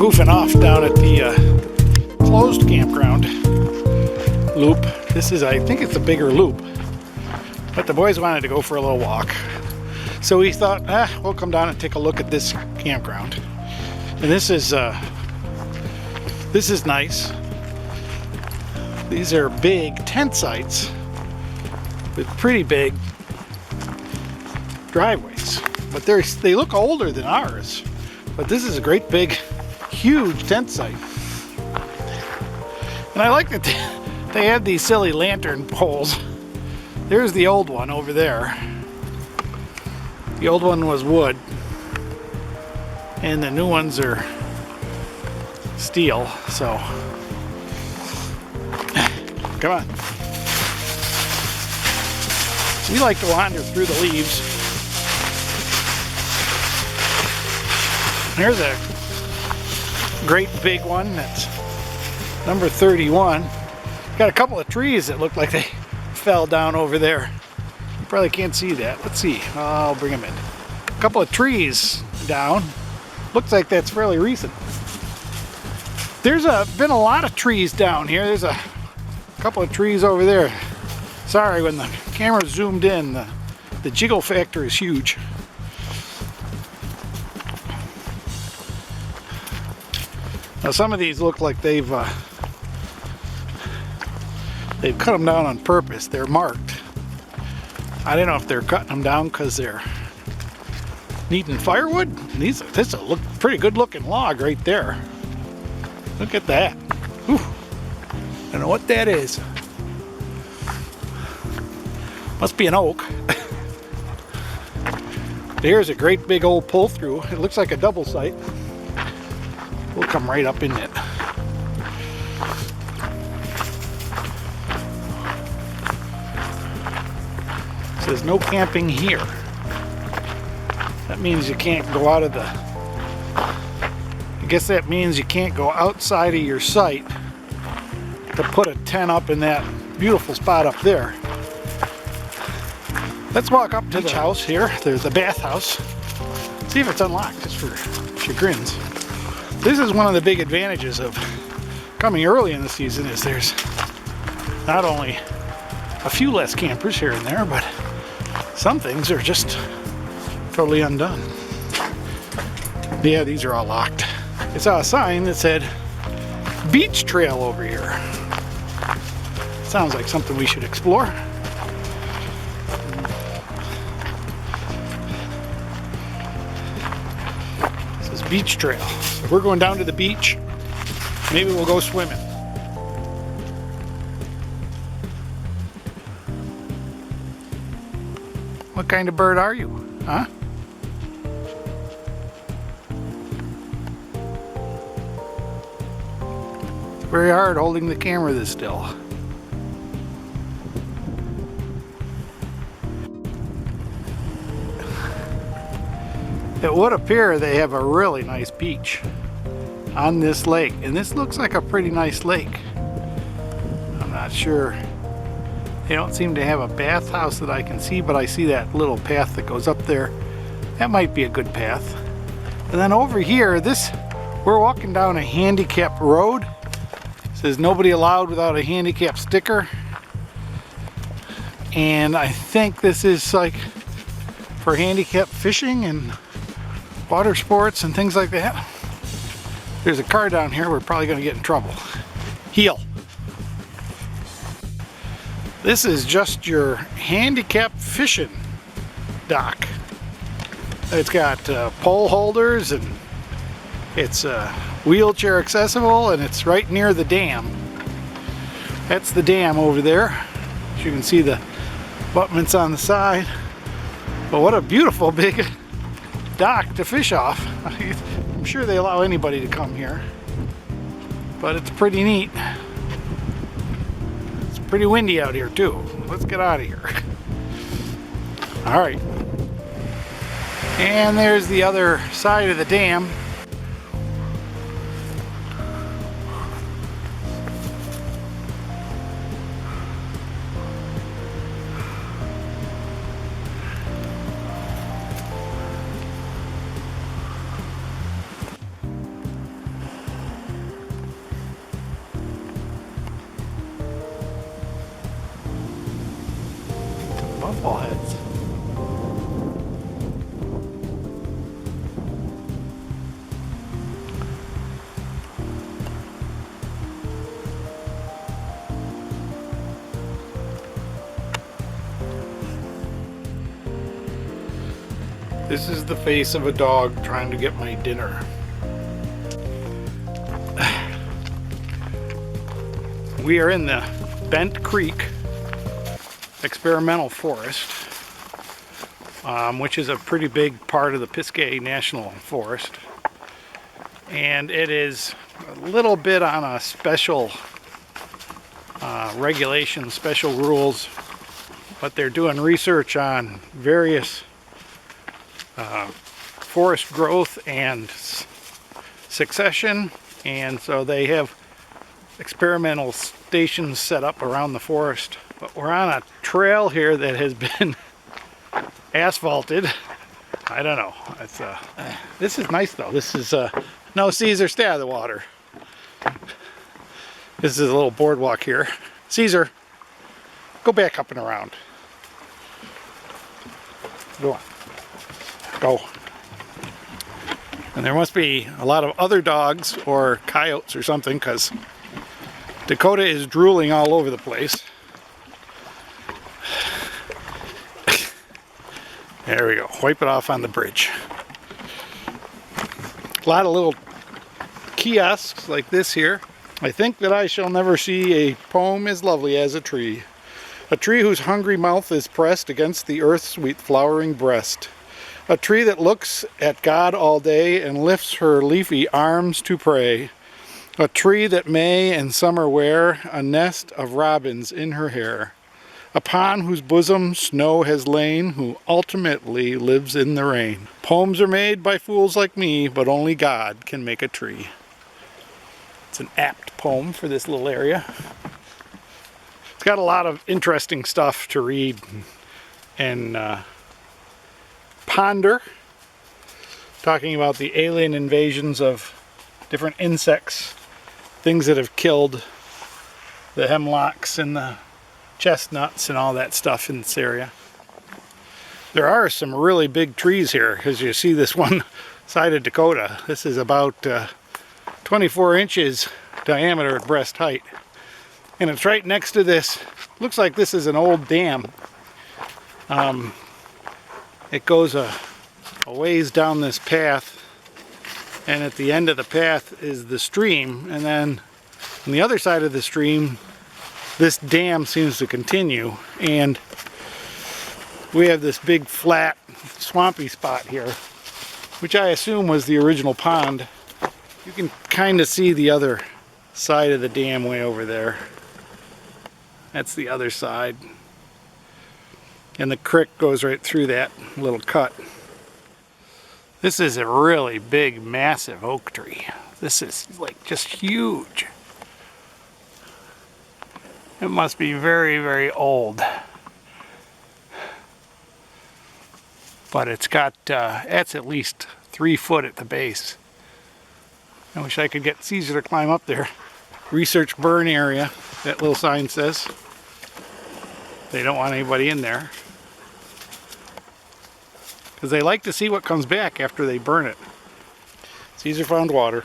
goofing off down at the closed campground loop. This is, I think it's a bigger loop, but the boys wanted to go for a little walk. So we thought, we'll come down and take a look at this campground. And this is nice. These are big tent sites with pretty big driveways, but they look older than ours. But this is a great big, huge tent site. And I like that they have these silly lantern poles. There's the old one over there. The old one was wood, and the new ones are steel, so come on. We like to wander through the leaves. There's a great big one that's number 31. Got a couple of trees that look like they fell down over there. Probably can't see that. Let's see. I'll bring them in. A couple of trees down. Looks like that's fairly recent. There's been a lot of trees down here. There's a couple of trees over there. Sorry, when the camera zoomed in, the jiggle factor is huge. Now some of these look like they've cut them down on purpose. They're marked. I don't know if they're cutting them down because they're needing firewood. This is a pretty good looking log right there. Look at that. Whew. I don't know what that is. Must be an oak. There's a great big old pull through. It looks like a double site. We'll come right up in it. It says no camping here. That means you can't go out of I guess that means you can't go outside of your site to put a tent up in that beautiful spot up there. Let's walk up to the house here. There's the bathhouse. See if it's unlocked, just for chagrins. This is one of the big advantages of coming early in the season, is there's not only a few less campers here and there, but some things are just totally undone. Yeah, these are all locked. I saw a sign that said beach trail over here. Sounds like something we should explore. This is beach trail. So we're going down to the beach. Maybe we'll go swimming. What kind of bird are you? Huh? It's very hard holding the camera this still. It would appear they have a really nice beach on this lake, and this looks like a pretty nice lake. I'm not sure. They don't seem to have a bathhouse that I can see, but I see that little path that goes up there. That might be a good path. And then over here, we're walking down a handicap road. It says nobody allowed without a handicap sticker. And I think this is like for handicap fishing and water sports and things like that. There's a car down here. We're probably going to get in trouble. Heel. This is just your handicap fishing dock. It's got pole holders, and it's wheelchair accessible, and it's right near the dam. That's the dam over there. As you can see, the abutments on the side. But what a beautiful big dock to fish off. I'm sure they allow anybody to come here, but it's pretty neat. It's pretty windy out here too. Let's get out of here. All right. And there's the other side of the dam. golf heads. This is the face of a dog trying to get my dinner. We are in the Bent Creek Experimental Forest, which is a pretty big part of the Pisgah National Forest. And it is a little bit on a special regulation, special rules, but they're doing research on various forest growth and succession, and so they have experimental stations set up around the forest. But we're on a trail here that has been asphalted. I don't know. It's this is nice though. This is no, Caesar, stay out of the water. This is a little boardwalk here. Caesar, go back up and around. Go on. Go. And there must be a lot of other dogs or coyotes or something, because Dakota is drooling all over the place. There we go. Wipe it off on the bridge. A lot of little kiosks like this here. I think that I shall never see a poem as lovely as a tree whose hungry mouth is pressed against the earth's sweet flowering breast. A tree that looks at God all day and lifts her leafy arms to pray. A tree that may in summer wear a nest of robins in her hair. Upon whose bosom snow has lain, who ultimately lives in the rain. Poems are made by fools like me, but only God can make a tree. It's an apt poem for this little area. It's got a lot of interesting stuff to read and ponder, talking about the alien invasions of different insects, things that have killed the hemlocks and the chestnuts and all that stuff in this area. There are some really big trees here, as you see this one side of Dakota. This is about 24 inches diameter at breast height. And it's right next to this, looks like this is an old dam. It goes a ways down this path, and at the end of the path is the stream, and then on the other side of the stream this dam seems to continue, and we have this big flat swampy spot here, which I assume was the original pond. You can kind of see the other side of the dam way over there. That's the other side. And the creek goes right through that little cut. This is a really big, massive oak tree. This is like just huge. It must be very, very old. But it's got, it's at least 3 foot at the base. I wish I could get Caesar to climb up there. Research burn area, that little sign says. They don't want anybody in there, because they like to see what comes back after they burn it. Caesar found water.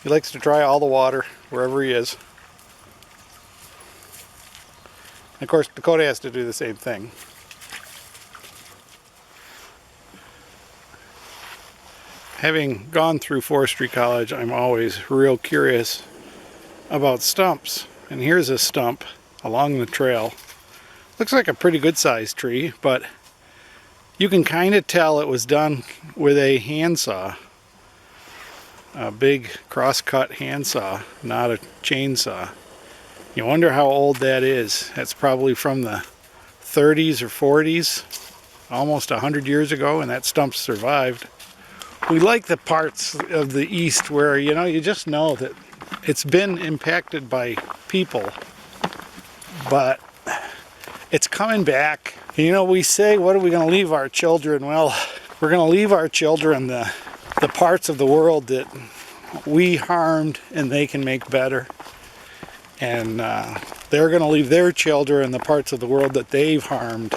He likes to try all the water wherever he is. And of course, Dakota has to do the same thing. Having gone through forestry college, I'm always real curious about stumps. And here's a stump along the trail. Looks like a pretty good sized tree, but you can kind of tell it was done with a handsaw. A big cross-cut handsaw, not a chainsaw. You wonder how old that is. That's probably from the 30s or 40s, almost 100 years ago, and that stump survived. We like the parts of the east where, you know, you just know that it's been impacted by people, but it's coming back. You know, we say, what are we going to leave our children? Well, we're going to leave our children the parts of the world that we harmed and they can make better. And they're going to leave their children in the parts of the world that they've harmed,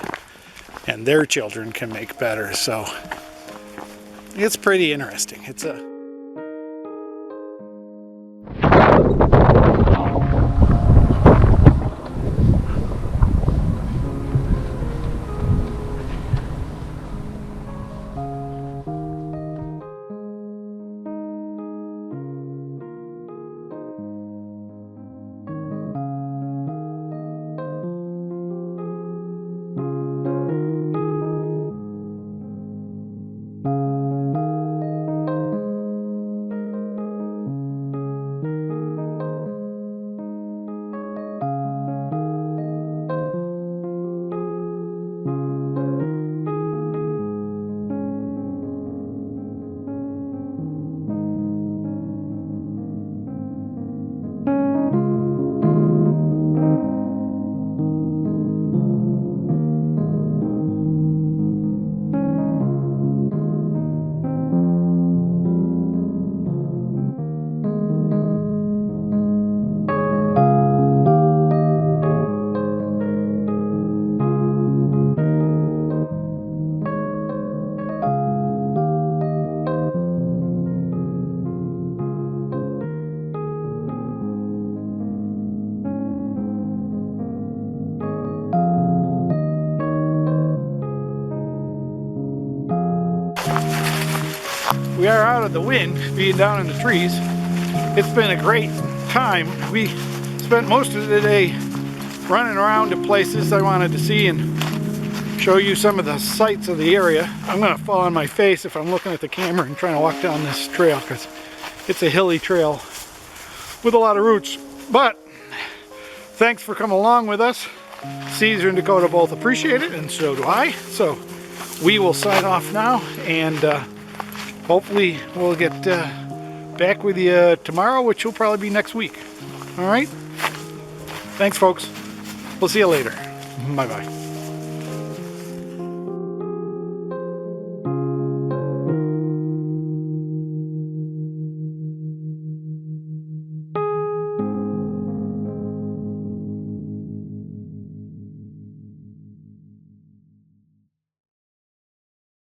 and their children can make better. So it's pretty interesting. It's a we are out of the wind, being down in the trees. It's been a great time. We spent most of the day running around to places I wanted to see and show you some of the sights of the area. I'm going to fall on my face if I'm looking at the camera and trying to walk down this trail, because it's a hilly trail with a lot of roots. But thanks for coming along with us. Caesar and Dakota both appreciate it, and so do I. So we will sign off now, and hopefully we'll get back with you tomorrow, which will probably be next week. All right? Thanks, folks. We'll see you later. Bye-bye.